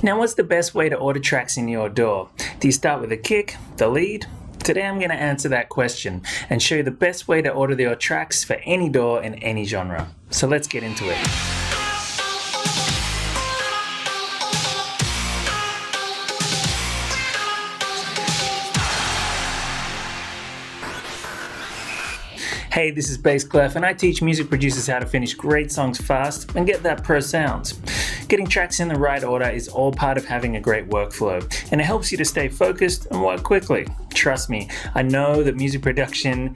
Now, what's the best way to order tracks in your DAW? Do you start with a kick, the lead? Today I'm going to answer that question and show you the best way to order your tracks for any DAW in any genre. So let's get into it. Hey, this is Bass Clef, and I teach music producers how to finish great songs fast and get that pro sound. Getting tracks in the right order is all part of having a great workflow, and it helps you to stay focused and work quickly. Trust me, I know that music production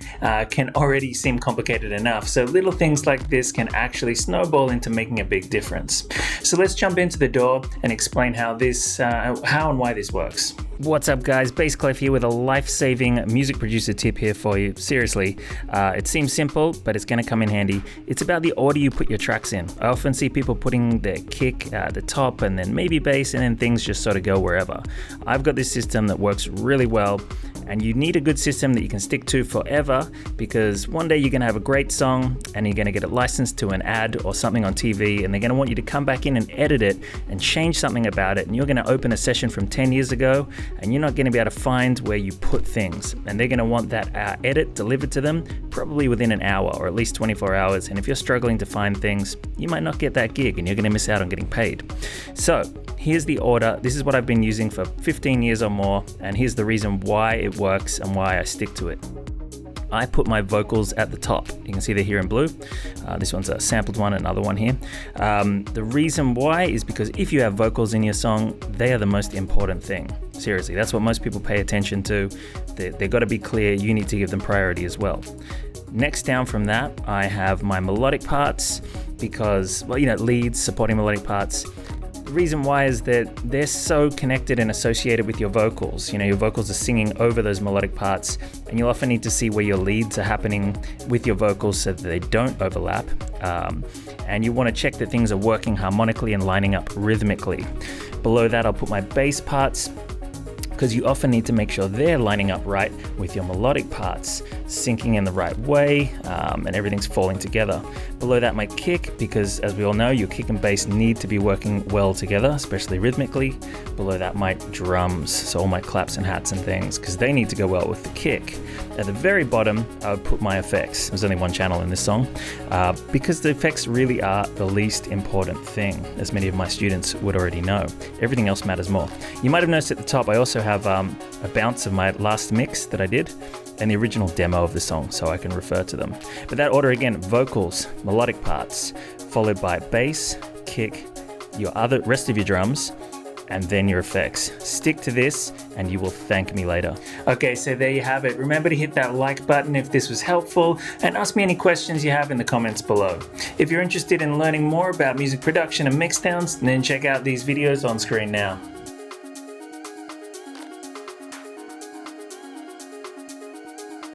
can already seem complicated enough, so little things like this can actually snowball into making a big difference. So let's jump into the DAW and explain how and why this works. What's up guys, Bass Clef here with a life-saving music producer tip here for you. Seriously, it seems simple, but it's going to come in handy. It's about the order you put your tracks in. I often see people putting their kick at the top and then maybe bass, and then things just sort of go wherever. I've got this system that works really well, and you need a good system that you can stick to forever, because one day you're going to have a great song and you're going to get it licensed to an ad or something on TV, and they're going to want you to come back in and edit it and change something about it, and you're going to open a session from 10 years ago and you're not going to be able to find where you put things, and they're going to want that edit delivered to them probably within an hour or at least 24 hours, and if you're struggling to find things, you might not get that gig and you're going to miss out on getting paid. So here's the order. This is what I've been using for 15 years or more, and here's the reason why it works and why I stick to it. I put my vocals at the top. You can see they're here in blue. This one's a sampled one, another one here. The reason why is because if you have vocals in your song, they are the most important thing. Seriously, that's what most people pay attention to. They've got to be clear. You need to give them priority as well. Next down from that, I have my melodic parts because, well, leads, supporting melodic parts. The reason why is that they're so connected and associated with your vocals. Your vocals are singing over those melodic parts, and you'll often need to see where your leads are happening with your vocals so that they don't overlap. And you want to check that things are working harmonically and lining up rhythmically. Below that, I'll put my bass parts, because you often need to make sure they're lining up right with your melodic parts, syncing in the right way, and everything's falling together. Below that, my kick, because as we all know, your kick and bass need to be working well together, especially rhythmically. Below that, my drums, so all my claps and hats and things, because they need to go well with the kick. At the very bottom, I would put my effects. There's only one channel in this song, because the effects really are the least important thing, as many of my students would already know. Everything else matters more. You might have noticed at the top, I also have a bounce of my last mix that I did and the original demo of the song, so I can refer to them. But that order again, vocals, melodic parts, followed by bass, kick, your rest of your drums, and then your effects. Stick to this and you will thank me later. Okay, so there you have it. Remember to hit that like button if this was helpful, and ask me any questions you have in the comments below. If you're interested in learning more about music production and mixdowns, then check out these videos on screen now.